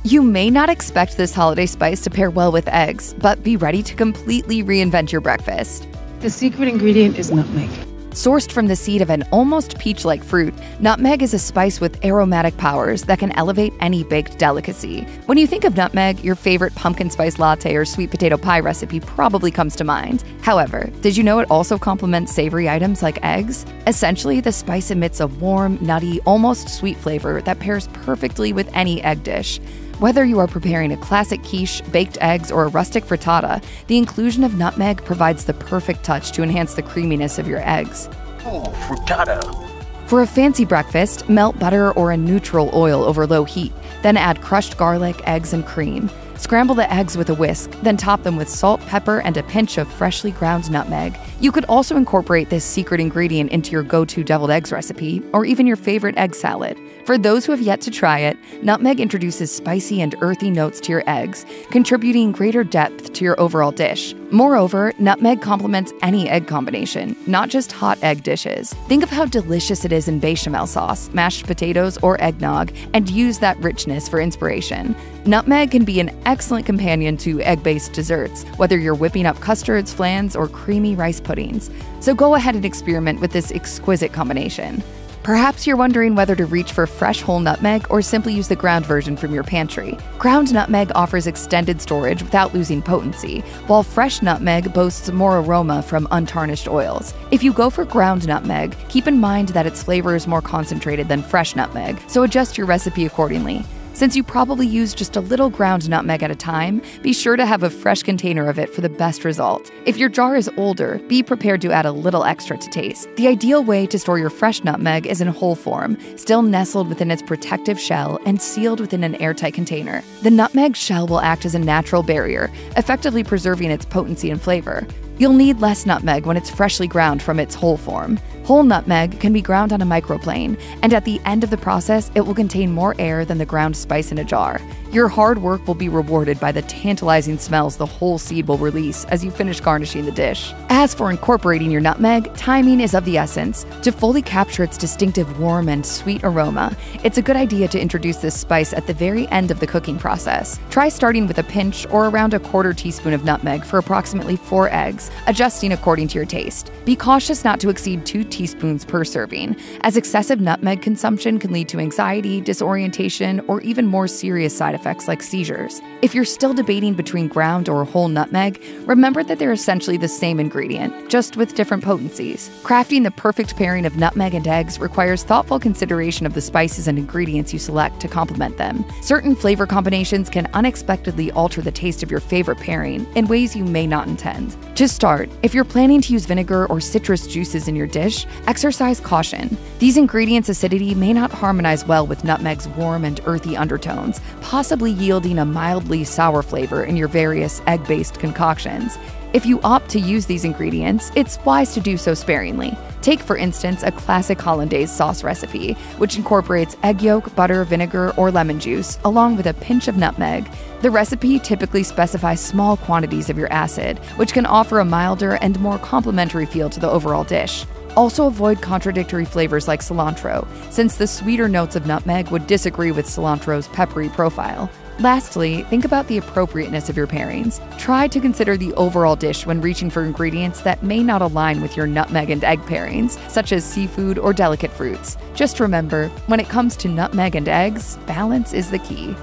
You may not expect this holiday spice to pair well with eggs, but be ready to completely reinvent your breakfast. The secret ingredient is nutmeg. Sourced from the seed of an almost peach-like fruit, nutmeg is a spice with aromatic powers that can elevate any baked delicacy. When you think of nutmeg, your favorite pumpkin spice latte or sweet potato pie recipe probably comes to mind. However, did you know it also complements savory items like eggs? Essentially, the spice emits a warm, nutty, almost sweet flavor that pairs perfectly with any egg dish. Whether you are preparing a classic quiche, baked eggs, or a rustic frittata, the inclusion of nutmeg provides the perfect touch to enhance the creaminess of your eggs. Ooh, frittata. For a fancy breakfast, melt butter or a neutral oil over low heat, then add crushed garlic, eggs, and cream. Scramble the eggs with a whisk, then top them with salt, pepper, and a pinch of freshly ground nutmeg. You could also incorporate this secret ingredient into your go-to deviled eggs recipe, or even your favorite egg salad. For those who have yet to try it, nutmeg introduces spicy and earthy notes to your eggs, contributing greater depth to your overall dish. Moreover, nutmeg complements any egg combination, not just hot egg dishes. Think of how delicious it is in bechamel sauce, mashed potatoes, or eggnog, and use that richness for inspiration. Nutmeg can be an excellent companion to egg-based desserts, whether you're whipping up custards, flans, or creamy rice puddings. So go ahead and experiment with this exquisite combination. Perhaps you're wondering whether to reach for fresh whole nutmeg or simply use the ground version from your pantry. Ground nutmeg offers extended storage without losing potency, while fresh nutmeg boasts more aroma from untarnished oils. If you go for ground nutmeg, keep in mind that its flavor is more concentrated than fresh nutmeg, so adjust your recipe accordingly. Since you probably use just a little ground nutmeg at a time, be sure to have a fresh container of it for the best result. If your jar is older, be prepared to add a little extra to taste. The ideal way to store your fresh nutmeg is in whole form, still nestled within its protective shell and sealed within an airtight container. The nutmeg shell will act as a natural barrier, effectively preserving its potency and flavor. You'll need less nutmeg when it's freshly ground from its whole form. Whole nutmeg can be ground on a microplane, and at the end of the process, it will contain more air than the ground spice in a jar. Your hard work will be rewarded by the tantalizing smells the whole seed will release as you finish garnishing the dish. As for incorporating your nutmeg, timing is of the essence. To fully capture its distinctive warm and sweet aroma, it's a good idea to introduce this spice at the very end of the cooking process. Try starting with a pinch or around a quarter teaspoon of nutmeg for approximately 4 eggs, adjusting according to your taste. Be cautious not to exceed 2 teaspoons per serving, as excessive nutmeg consumption can lead to anxiety, disorientation, or even more serious side effects like seizures. If you're still debating between ground or whole nutmeg, remember that they're essentially the same ingredient, just with different potencies. Crafting the perfect pairing of nutmeg and eggs requires thoughtful consideration of the spices and ingredients you select to complement them. Certain flavor combinations can unexpectedly alter the taste of your favorite pairing in ways you may not intend. To start, if you're planning to use vinegar or citrus juices in your dish, exercise caution. These ingredients' acidity may not harmonize well with nutmeg's warm and earthy undertones, possibly yielding a mildly sour flavor in your various egg-based concoctions. If you opt to use these ingredients, it's wise to do so sparingly. Take, for instance, a classic hollandaise sauce recipe, which incorporates egg yolk, butter, vinegar, or lemon juice, along with a pinch of nutmeg. The recipe typically specifies small quantities of your acid, which can offer a milder and more complementary feel to the overall dish. Also avoid contradictory flavors like cilantro, since the sweeter notes of nutmeg would disagree with cilantro's peppery profile. Lastly, think about the appropriateness of your pairings. Try to consider the overall dish when reaching for ingredients that may not align with your nutmeg and egg pairings, such as seafood or delicate fruits. Just remember, when it comes to nutmeg and eggs, balance is the key.